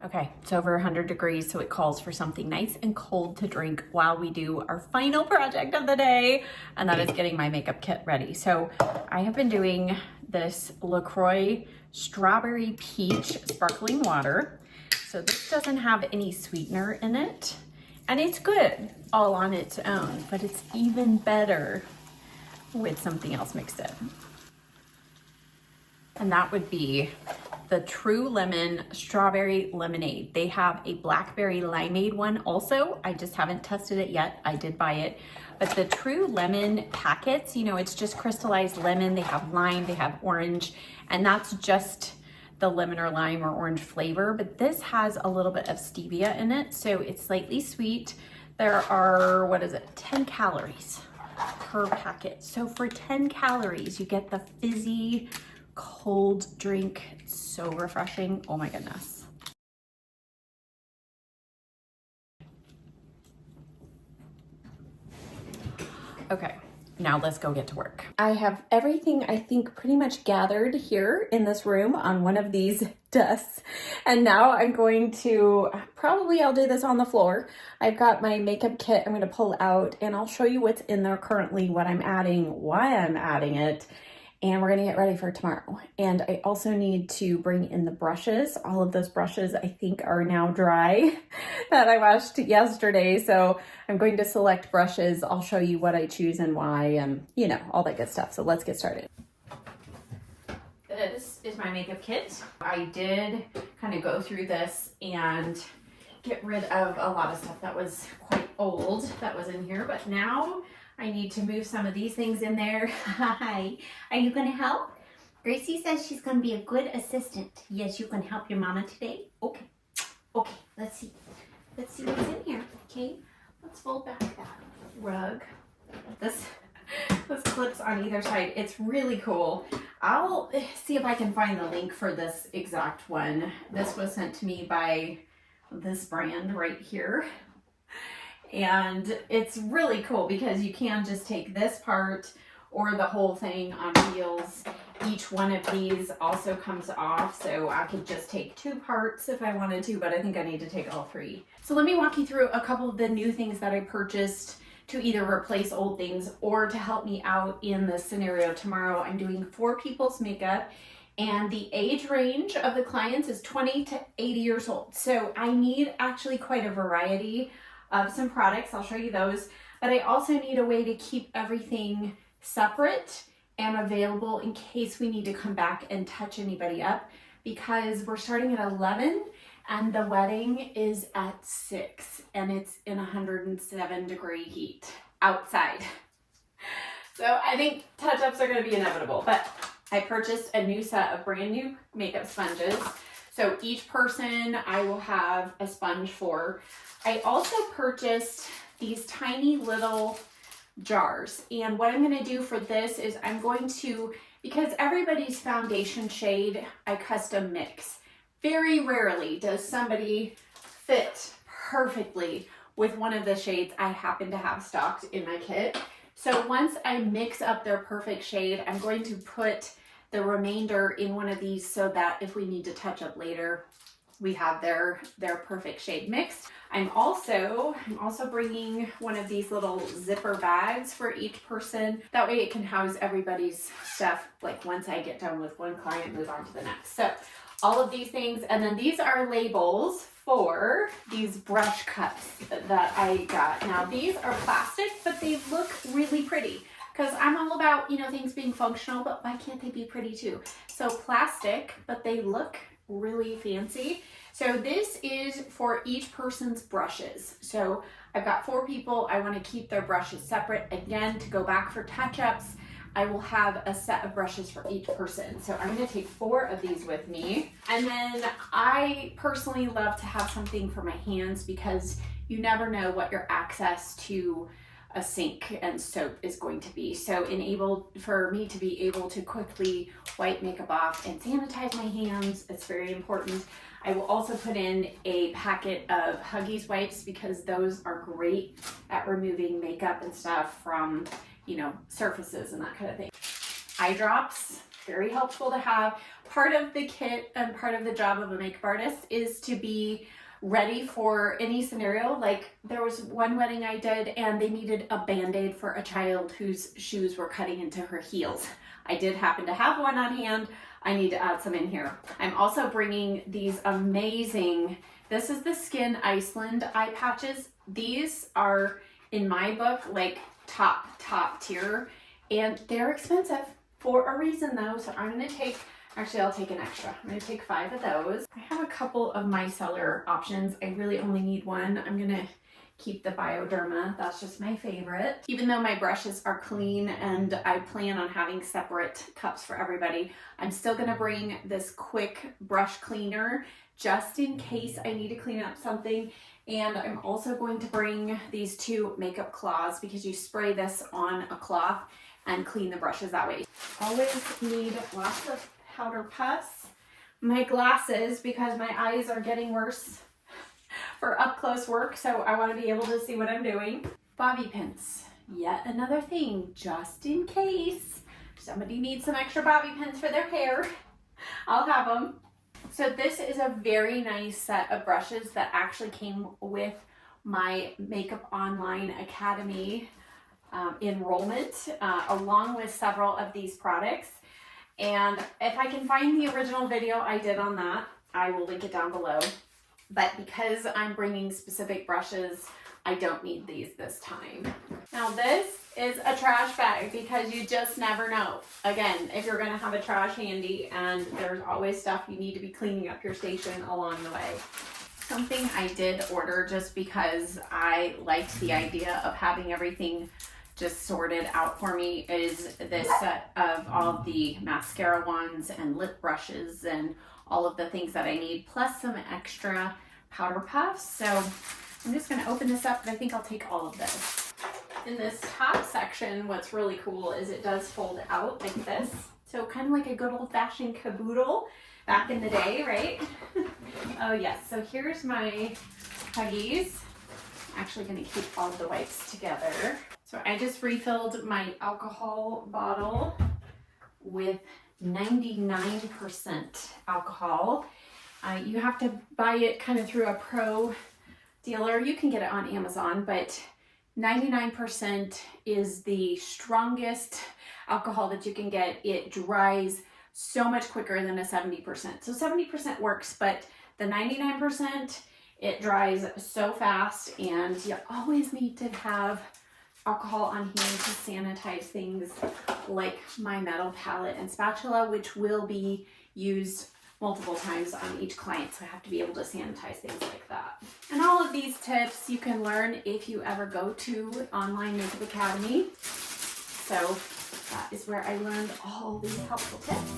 Okay, it's over 100 degrees, so it calls for something nice and cold to drink while we do our final project of the day, and that is getting my makeup kit ready. So I have been doing this LaCroix Strawberry Peach Sparkling Water. So this doesn't have any sweetener in it, and it's good all on its own, but it's even better with something else mixed in. And that would be the True Lemon Strawberry Lemonade. They have a blackberry limeade one also. I just haven't tested it yet. I did buy it. But the True Lemon packets, you know, it's just crystallized lemon. They have lime, they have orange, and that's just the lemon or lime or orange flavor. But this has a little bit of stevia in it, so it's slightly sweet. There are, 10 calories per packet. So for 10 calories, you get the fizzy, cold drink. It's so refreshing. Oh my goodness. Okay, now let's go get to work. I have everything I think pretty much gathered here in this room on one of these desks. And now I'm going to, I'll do this on the floor. I've got my makeup kit I'm gonna pull out, and I'll show you what's in there currently, what I'm adding, why I'm adding it, and we're gonna get ready for tomorrow. And I also need to bring in the brushes. All of those brushes I think are now dry that I washed yesterday. So I'm going to select brushes. I'll show you what I choose and why, and you know, all that good stuff. So let's get started. This is my makeup kit. I did kind of go through this and get rid of a lot of stuff that was quite old that was in here, but now I need to move some of these things in there. Hi, are you gonna help? Gracie says she's gonna be a good assistant. Yes, you can help your mama today. Okay, okay, let's see what's in here. Okay, let's fold back that rug. This clips on either side. It's really cool. I'll see if I can find the link for this exact one. This was sent to me by this brand right here. And it's really cool because you can just take this part or the whole thing on wheels. Each one of these also comes off, so I could just take 2 parts if I wanted to, but I think I need to take all 3. So let me walk you through a couple of the new things that I purchased to either replace old things or to help me out in this scenario tomorrow. I'm doing 4 people's makeup, and the age range of the clients is 20 to 80 years old. So I need actually quite a variety of some products. I'll show you those, but I also need a way to keep everything separate and available in case we need to come back and touch anybody up, because we're starting at 11 and the wedding is at 6 and it's in 107-degree heat outside. So I think touch-ups are going to be inevitable, but I purchased a new set of brand new makeup sponges. So each person I will have a sponge for. I also purchased these tiny little jars, and what I'm going to do for this is I'm going to, because everybody's foundation shade I custom mix. Very rarely does somebody fit perfectly with one of the shades I happen to have stocked in my kit. So once I mix up their perfect shade, I'm going to put the remainder in one of these so that if we need to touch up later, we have their perfect shade mixed. I'm also bringing one of these little zipper bags for each person. That way it can house everybody's stuff, like once I get done with one client, move on to the next. So all of these things, and then these are labels for these brush cups that I got. Now these are plastic, but they look really pretty, because I'm all about, you know, things being functional, but why can't they be pretty too? So plastic, but they look really fancy. So this is for each person's brushes. So I've got 4 people. I want to keep their brushes separate. Again, to go back for touch-ups, I will have a set of brushes for each person. So I'm going to take 4 of these with me. And then I personally love to have something for my hands, because you never know what your access to a sink and soap is going to be. So for me to be able to quickly wipe makeup off and sanitize my hands, it's very important. I will also put in a packet of Huggies wipes, because those are great at removing makeup and stuff from, you know, surfaces and that kind of thing. Eye drops. very helpful to have. Part of the kit and part of the job of a makeup artist is to be ready for any scenario. Like there was one wedding I did and they needed a band-aid for a child whose shoes were cutting into her heels. I did happen to have one on hand. I need to add some in here. I'm also bringing these amazing, this is the Skin Iceland eye patches. These are, in my book, like top tier, and they're expensive for a reason though. So I'm gonna take, actually I'll take an extra. I'm gonna take 5 of those. I have a couple of micellar options. I really only need one. I'm gonna keep the Bioderma. That's just my favorite. Even though my brushes are clean and I plan on having separate cups for everybody, I'm still gonna bring this quick brush cleaner just in case I need to clean up something. And I'm also going to bring these 2 makeup cloths because you spray this on a cloth and clean the brushes that way. Always need lots of powder puffs. My glasses, because my eyes are getting worse for up close work, so I want to be able to see what I'm doing. Bobby pins, yet another thing, just in case somebody needs some extra bobby pins for their hair, I'll have them. So this is a very nice set of brushes that actually came with my Makeup Online Academy enrollment, along with several of these products. And if I can find the original video I did on that, I will link it down below. But because I'm bringing specific brushes, I don't need these this time. Now this is a trash bag because you just never know. Again, if you're gonna have a trash handy, and there's always stuff you need to be cleaning up your station along the way. Something I did order just because I liked the idea of having everything just sorted out for me is this set of all of the mascara wands and lip brushes and all of the things that I need, plus some extra powder puffs. So I'm just gonna open this up, and I think I'll take all of this. In this top section, what's really cool is it does fold out like this. So kind of like a good old-fashioned caboodle back in the day, right? Oh yes, so here's my Huggies. I'm actually gonna keep all of the wipes together. So I just refilled my alcohol bottle with 99% alcohol. You have to buy it kind of through a pro dealer. You can get it on Amazon, but 99% is the strongest alcohol that you can get. It dries so much quicker than a 70%. So 70% works, but the 99%, it dries so fast, and you always need to have alcohol on hand to sanitize things like my metal palette and spatula, which will be used multiple times on each client, so I have to be able to sanitize things like that. And all of these tips you can learn if you ever go to Online Makeup Academy. So that is where I learned all these helpful tips.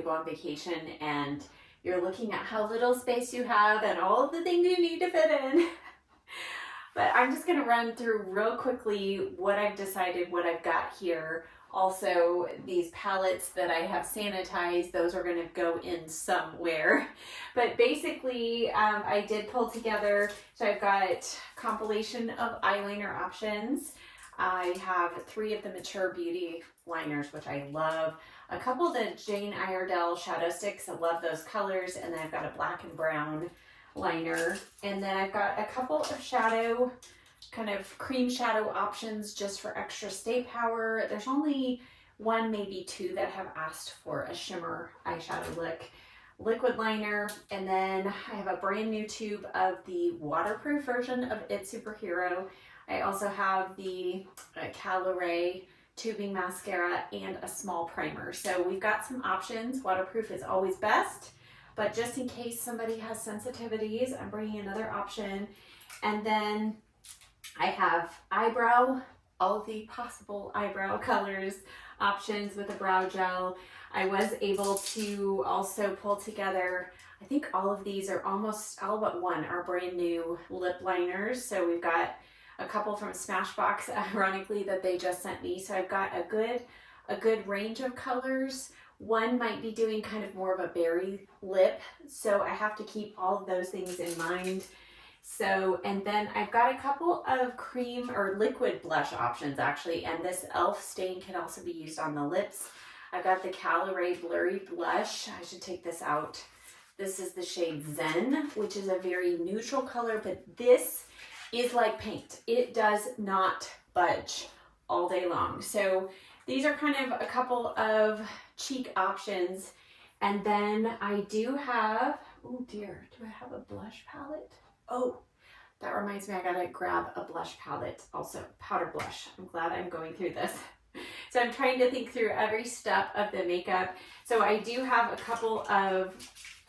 On vacation and you're looking at how little space you have and all of the things you need to fit in. But I'm just going to run through real quickly what I've decided, what I've got here. Also, these palettes that I have sanitized, those are going to go in somewhere. But basically, I did pull together, so I've got compilation of eyeliner options. I have 3 of the Mature Beauty liners, which I love. A couple of the Jane Iredale shadow sticks, I love those colors. And then I've got a black and brown liner. And then I've got a couple of shadow, kind of cream shadow options just for extra stay power. There's only 1, maybe 2 that have asked for a shimmer eyeshadow look. Liquid liner, and then I have a brand new tube of the waterproof version of It Superhero. I also have the Caloray tubing mascara and a small primer. So we've got some options. Waterproof is always best, but just in case somebody has sensitivities, I'm bringing another option. And then I have eyebrow, all of the possible eyebrow colors, options with a brow gel. I was able to also pull together, I think all of these are almost, all but one are brand new lip liners. So we've got a couple from Smashbox, ironically, that they just sent me. So I've got a good range of colors. One might be doing kind of more of a berry lip, so I have to keep all of those things in mind. So, and then I've got a couple of cream or liquid blush options actually, and this e.l.f. stain can also be used on the lips. I've got the Caloray Blurry Blush. I should take this out. This is the shade Zen, which is a very neutral color, but this is like paint. It does not budge all day long. So these are kind of a couple of cheek options. And then I do have, oh dear, do I have a blush palette? Oh, that reminds me, I gotta grab a blush palette also, powder blush. I'm glad I'm going through this. So I'm trying to think through every step of the makeup. So I do have a couple of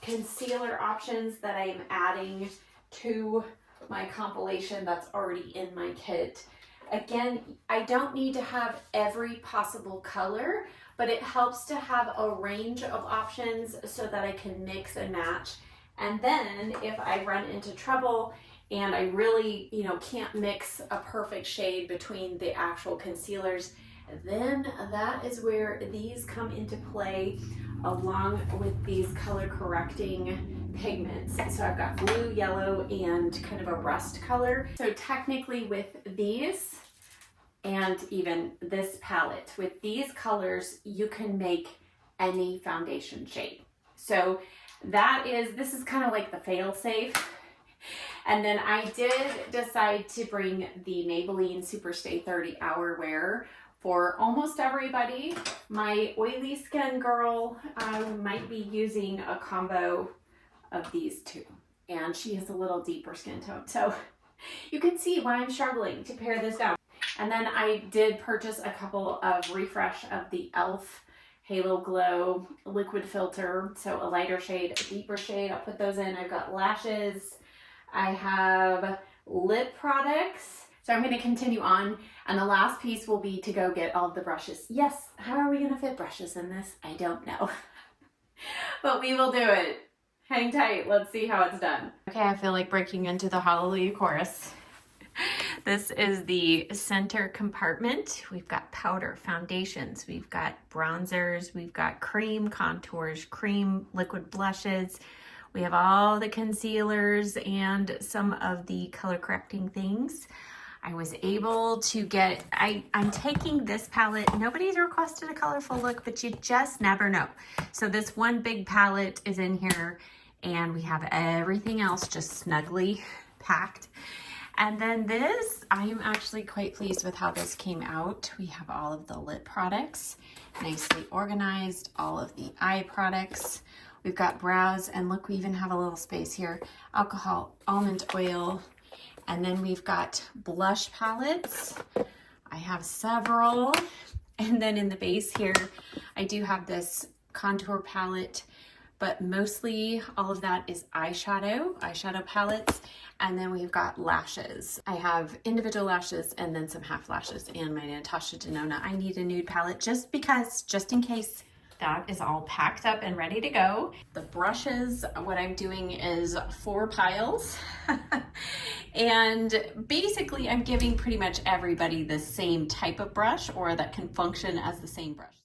concealer options that I am adding to my compilation that's already in my kit. Again, I don't need to have every possible color, but it helps to have a range of options so that I can mix and match. And then if I run into trouble and I really, can't mix a perfect shade between the actual concealers, then that is where these come into play along with these color correcting pigments. So I've got blue, yellow, and kind of a rust color. So technically with these and even this palette, with these colors, you can make any foundation shade. So this is kind of like the fail safe. And then I did decide to bring the Maybelline Superstay 30 Hour Wear for almost everybody. My oily skin girl might be using a combo of these two, and she has a little deeper skin tone. So you can see why I'm struggling to pare this down. And then I did purchase a couple of refresh of the e.l.f. Halo Glow liquid filter. So a lighter shade, a deeper shade. I'll put those in. I've got lashes. I have lip products. So I'm going to continue on. And the last piece will be to go get all of the brushes. Yes, how are we going to fit brushes in this? I don't know. But we will do it. Hang tight. Let's see how it's done. Okay, I feel like breaking into the Hallelujah chorus. This is the center compartment. We've got powder, foundations, we've got bronzers, we've got cream contours, cream liquid blushes. We have all the concealers and some of the color correcting things. I was able to get, I'm taking this palette. Nobody's requested a colorful look, but you just never know. So this one big palette is in here, and we have everything else just snugly packed. And then this, I am actually quite pleased with how this came out. We have all of the lip products, nicely organized, all of the eye products. We've got brows, and look, we even have a little space here. Alcohol, almond oil, and then we've got blush palettes. I have several. And then in the base here, I do have this contour palette, but mostly all of that is eyeshadow palettes. And then we've got lashes. I have individual lashes and then some half lashes, and my Natasha Denona. I need a nude palette just because, just in case. That is all packed up and ready to go. The brushes, what I'm doing is 4 piles. And basically I'm giving pretty much everybody the same type of brush, or that can function as the same brush.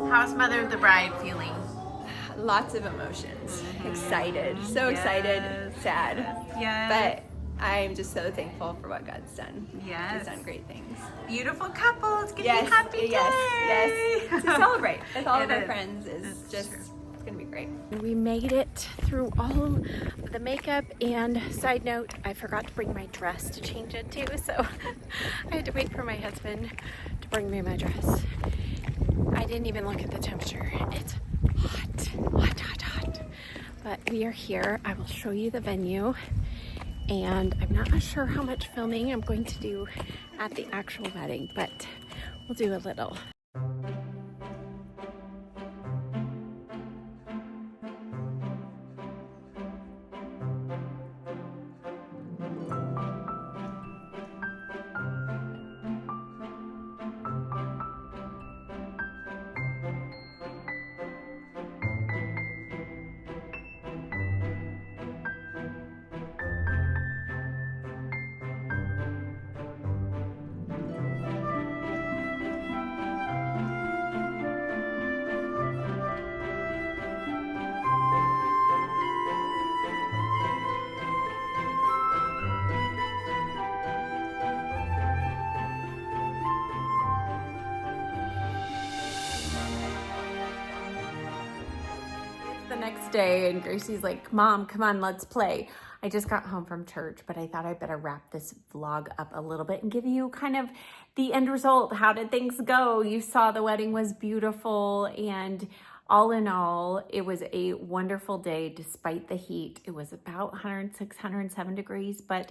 How's Mother of the Bride feeling? Lots of emotions. Excited, so excited, sad. Yes. But I'm just so thankful for what God's done. Yes. He's done great things. Beautiful couple. It's gonna Yes, be a happy day. yes. To celebrate with all of our is. friends is It's just, true. it's gonna be great. We made it through all the makeup, and side note, I forgot to bring my dress to change into, so I had to wait for my husband to bring me my dress. I didn't even look at the temperature. It's hot, hot, hot, hot. But we are here. I will show you the venue, and I'm not sure how much filming I'm going to do at the actual wedding, but we'll do a little. The next day, and Gracie's like, Mom, come on, let's play. I just got home from church, but I thought I better wrap this vlog up a little bit and give you kind of the end result. How did things go? You saw the wedding was beautiful, and all in all, it was a wonderful day despite the heat. It was about 106, 107 degrees, but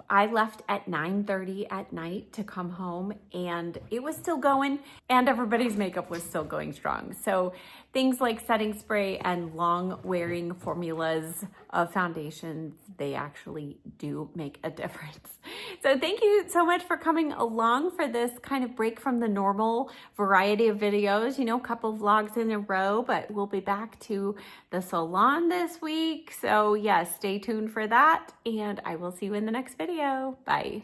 I left at 9:30 at night to come home, and it was still going, and everybody's makeup was still going strong. So things like setting spray and long wearing formulas of foundations, they actually do make a difference. So thank you so much for coming along for this kind of break from the normal variety of videos, you know, a couple vlogs in a row, but we'll be back to the salon this week. So yes, stay tuned for that, and I will see you in the next video. Bye.